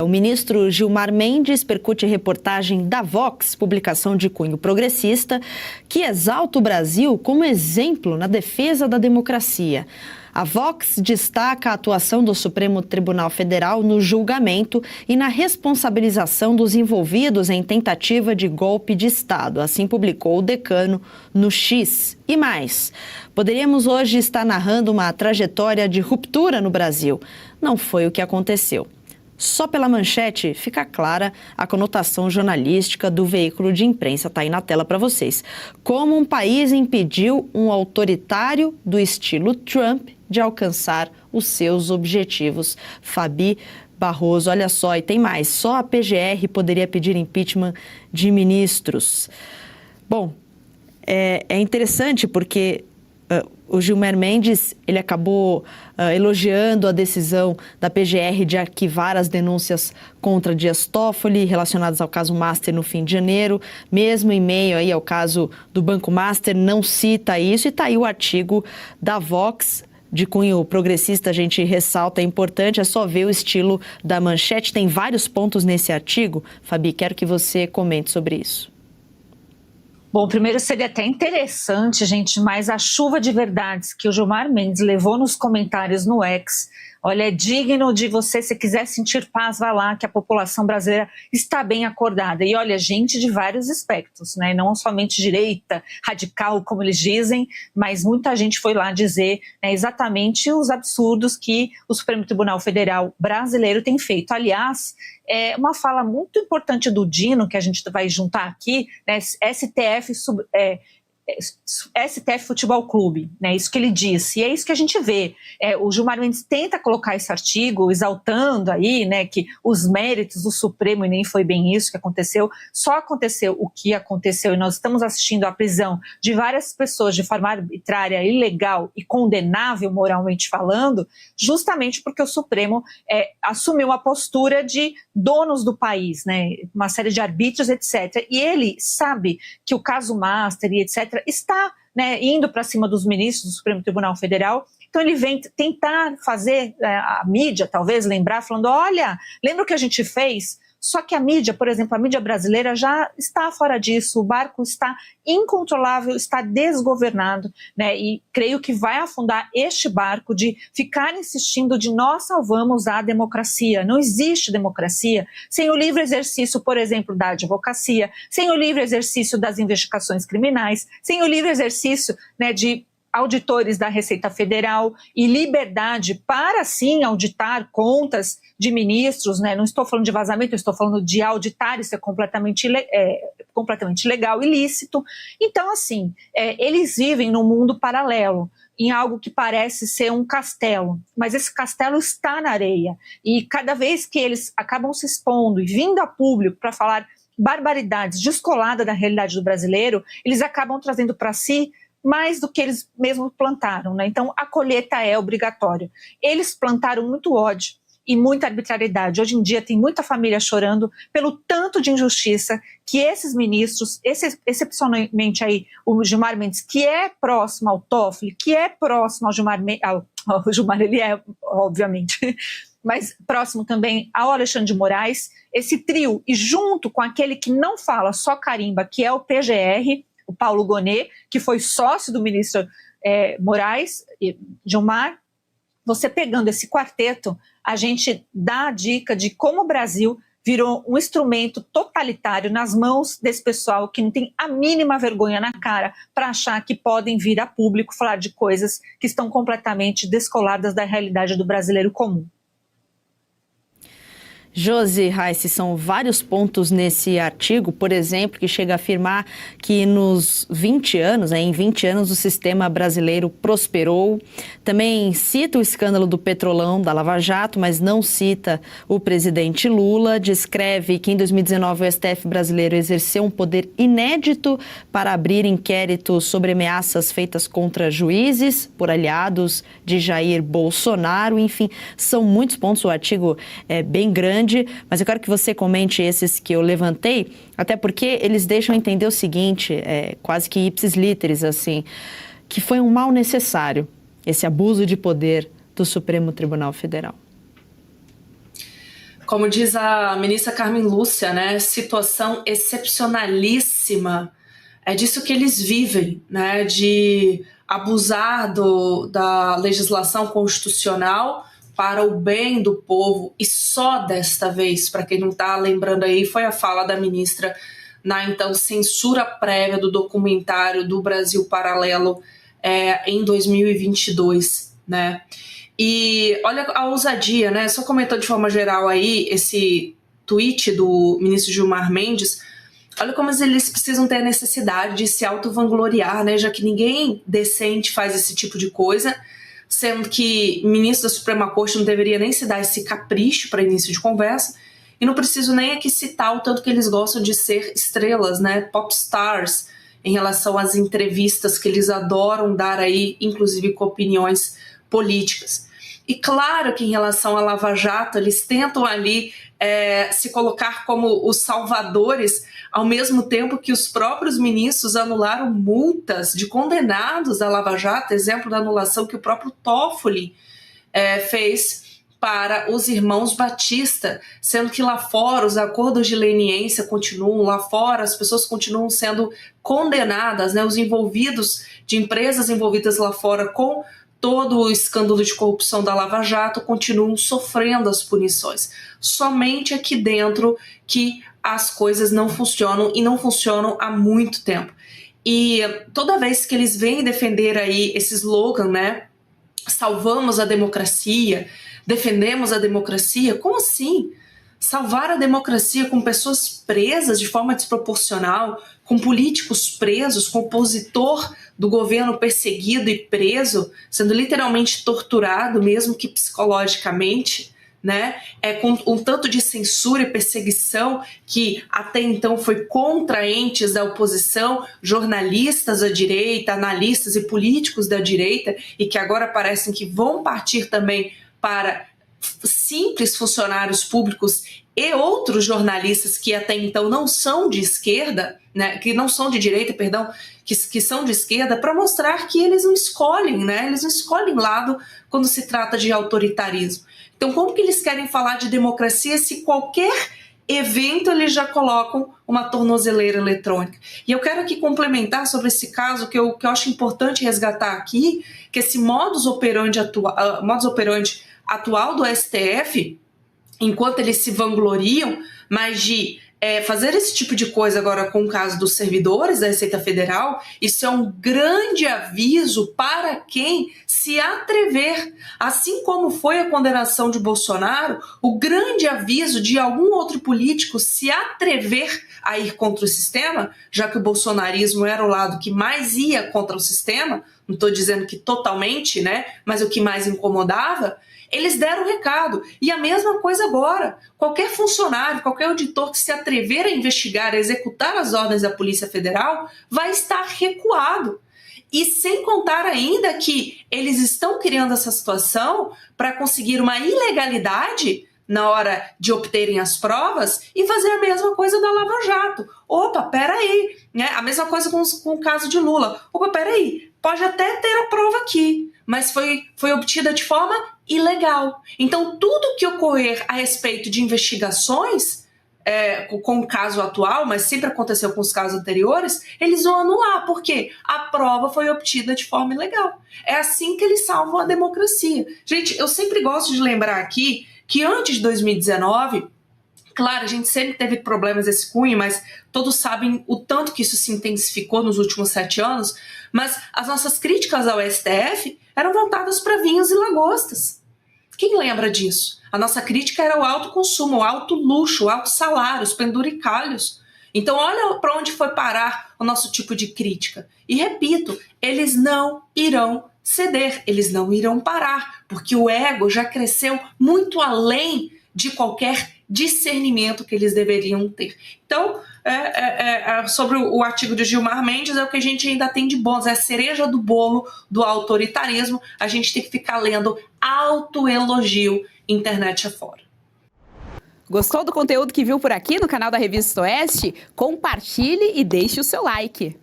O ministro Gilmar Mendes percute reportagem da Vox, publicação de cunho progressista, que exalta o Brasil como exemplo na defesa da democracia. A Vox destaca a atuação do Supremo Tribunal Federal no julgamento e na responsabilização dos envolvidos em tentativa de golpe de Estado. Assim publicou o decano no X. E mais, poderíamos hoje estar narrando uma trajetória de ruptura no Brasil. Não foi o que aconteceu. Só pela manchete fica clara a conotação jornalística do veículo de imprensa. Está aí na tela para vocês. Como um país impediu um autoritário do estilo Trump de alcançar os seus objetivos. Fabi Barroso, olha só, e tem mais. Só a PGR poderia pedir impeachment de ministros. Bom, é interessante porque o Gilmar Mendes ele acabou elogiando a decisão da PGR de arquivar as denúncias contra Dias Toffoli relacionadas ao caso Master no fim de janeiro, mesmo em meio aí ao caso do Banco Master, não cita isso, e está aí o artigo da Vox, de cunho progressista, a gente ressalta, é importante, é só ver o estilo da manchete, tem vários pontos nesse artigo. Fabi, quero que você comente sobre isso. Bom, primeiro seria até interessante, gente, mas a chuva de verdades que o Gilmar Mendes levou nos comentários no X, olha, é digno de você, se quiser sentir paz, vá lá, que a população brasileira está bem acordada. E olha, gente de vários aspectos, né? Não somente direita, radical, como eles dizem, mas muita gente foi lá dizer, né, exatamente os absurdos que o Supremo Tribunal Federal brasileiro tem feito. Aliás, é uma fala muito importante do Dino, que a gente vai juntar aqui, né, STF Futebol Clube, né, isso que ele disse, e é isso que a gente vê. O Gilmar Mendes tenta colocar esse artigo, exaltando aí, né, que os méritos do Supremo, e nem foi bem isso que aconteceu, só aconteceu o que aconteceu, e nós estamos assistindo à prisão de várias pessoas de forma arbitrária, ilegal e condenável moralmente falando, justamente porque o Supremo assumiu uma postura de donos do país, né, uma série de arbítrios, etc. E ele sabe que o caso Master e etc. está, né, indo para cima dos ministros do Supremo Tribunal Federal, então ele vem tentar fazer a mídia, talvez, lembrar, falando, olha, lembra o que a gente fez? Só que a mídia, por exemplo, a mídia brasileira já está fora disso, o barco está incontrolável, está desgovernado, né? E creio que vai afundar este barco de ficar insistindo de nós salvamos a democracia. Não existe democracia sem o livre exercício, por exemplo, da advocacia, sem o livre exercício das investigações criminais, sem o livre exercício, né, de auditores da Receita Federal e liberdade para, sim, auditar contas de ministros, né? Não estou falando de vazamento, estou falando de auditar, isso é completamente legal, ilícito. Então, assim, eles vivem num mundo paralelo, em algo que parece ser um castelo, mas esse castelo está na areia, e cada vez que eles acabam se expondo e vindo a público para falar barbaridades descoladas da realidade do brasileiro, eles acabam trazendo para si mais do que eles mesmos plantaram, né? Então a colheita é obrigatória. Eles plantaram muito ódio e muita arbitrariedade. Hoje em dia tem muita família chorando pelo tanto de injustiça que esses ministros, excepcionalmente aí o Gilmar Mendes, que é próximo ao Toffoli, que é próximo ao Gilmar Mendes, o Gilmar ele é, obviamente, mas próximo também ao Alexandre de Moraes, esse trio, e junto com aquele que não fala, só carimba, que é o PGR, o Paulo Gonet, que foi sócio do ministro Moraes, Gilmar, você pegando esse quarteto, a gente dá a dica de como o Brasil virou um instrumento totalitário nas mãos desse pessoal que não tem a mínima vergonha na cara para achar que podem vir a público falar de coisas que estão completamente descoladas da realidade do brasileiro comum. Josi Raice, são vários pontos nesse artigo, por exemplo, que chega a afirmar que nos 20 anos, em 20 anos, o sistema brasileiro prosperou. Também cita o escândalo do Petrolão, da Lava Jato, mas não cita o presidente Lula. Descreve que em 2019 o STF brasileiro exerceu um poder inédito para abrir inquéritos sobre ameaças feitas contra juízes por aliados de Jair Bolsonaro. Enfim, são muitos pontos, o artigo é bem grande. Mas eu quero que você comente esses que eu levantei, até porque eles deixam entender o seguinte, quase que ipsis literis, assim, que foi um mal necessário, esse abuso de poder do Supremo Tribunal Federal. Como diz a ministra Carmen Lúcia, né, situação excepcionalíssima. É disso que eles vivem, né, de abusar da legislação constitucional para o bem do povo. E só desta vez, para quem não está lembrando aí, foi a fala da ministra na então censura prévia do documentário do Brasil Paralelo em 2022, né? E olha a ousadia, né? Só comentou de forma geral aí esse tweet do ministro Gilmar Mendes. Olha como eles precisam ter a necessidade de se auto-vangloriar, né? Já que ninguém decente faz esse tipo de coisa, sendo que ministro da Suprema Corte não deveria nem se dar esse capricho para início de conversa. E não preciso nem aqui citar o tanto que eles gostam de ser estrelas, né? Pop stars, em relação às entrevistas que eles adoram dar aí, inclusive com opiniões políticas. E claro que em relação à Lava Jato, eles tentam ali se colocar como os salvadores, ao mesmo tempo que os próprios ministros anularam multas de condenados da Lava Jato, exemplo da anulação que o próprio Toffoli fez para os irmãos Batista, sendo que lá fora os acordos de leniência continuam, lá fora as pessoas continuam sendo condenadas, né, os envolvidos, de empresas envolvidas lá fora com todo o escândalo de corrupção da Lava Jato continuam sofrendo as punições. Somente aqui dentro que as coisas não funcionam e não funcionam há muito tempo. E toda vez que eles vêm defender aí esse slogan, né, salvamos a democracia, defendemos a democracia, como assim? Salvar a democracia com pessoas presas de forma desproporcional, com políticos presos, com opositor do governo perseguido e preso, sendo literalmente torturado, mesmo que psicologicamente, né? Com um tanto de censura e perseguição que até então foi contra entes da oposição, jornalistas da direita, analistas e políticos da direita, e que agora parecem que vão partir também para simples funcionários públicos e outros jornalistas que até então não são de esquerda, né, que não são de direita, perdão, que são de esquerda, para mostrar que eles não escolhem, né, eles não escolhem lado quando se trata de autoritarismo. Então, como que eles querem falar de democracia se qualquer evento eles já colocam uma tornozeleira eletrônica? E eu quero aqui complementar sobre esse caso que eu acho importante resgatar aqui, que esse modus operandi atual do STF, enquanto eles se vangloriam, mas de fazer esse tipo de coisa agora com o caso dos servidores da Receita Federal, isso é um grande aviso para quem se atrever, assim como foi a condenação de Bolsonaro, o grande aviso de algum outro político se atrever a ir contra o sistema, já que o bolsonarismo era o lado que mais ia contra o sistema, não estou dizendo que totalmente, né, mas o que mais incomodava. Eles deram o recado. E a mesma coisa agora. Qualquer funcionário, qualquer auditor que se atrever a investigar, a executar as ordens da Polícia Federal, vai estar recuado. E sem contar ainda que eles estão criando essa situação para conseguir uma ilegalidade na hora de obterem as provas e fazer a mesma coisa da Lava Jato. Opa, peraí, né? A mesma coisa com o caso de Lula. Opa, peraí, pode até ter a prova aqui, mas foi obtida de forma ilegal. Então, tudo que ocorrer a respeito de investigações com o caso atual, mas sempre aconteceu com os casos anteriores, eles vão anular, porque a prova foi obtida de forma ilegal. É assim que eles salvam a democracia. Gente, eu sempre gosto de lembrar aqui que antes de 2019, claro, a gente sempre teve problemas desse cunho, mas todos sabem o tanto que isso se intensificou nos últimos 7 anos, mas as nossas críticas ao STF eram voltadas para vinhos e lagostas. Quem lembra disso? A nossa crítica era o alto consumo, o alto luxo, o alto salário, os penduricalhos. Então olha para onde foi parar o nosso tipo de crítica. E repito, eles não irão ceder, eles não irão parar, porque o ego já cresceu muito além de qualquer discernimento que eles deveriam ter. Então, sobre o artigo de Gilmar Mendes, é o que a gente ainda tem de bons, é a cereja do bolo do autoritarismo. A gente tem que ficar lendo autoelogio internet afora. Gostou do conteúdo que viu por aqui no canal da Revista Oeste? Compartilhe e deixe o seu like.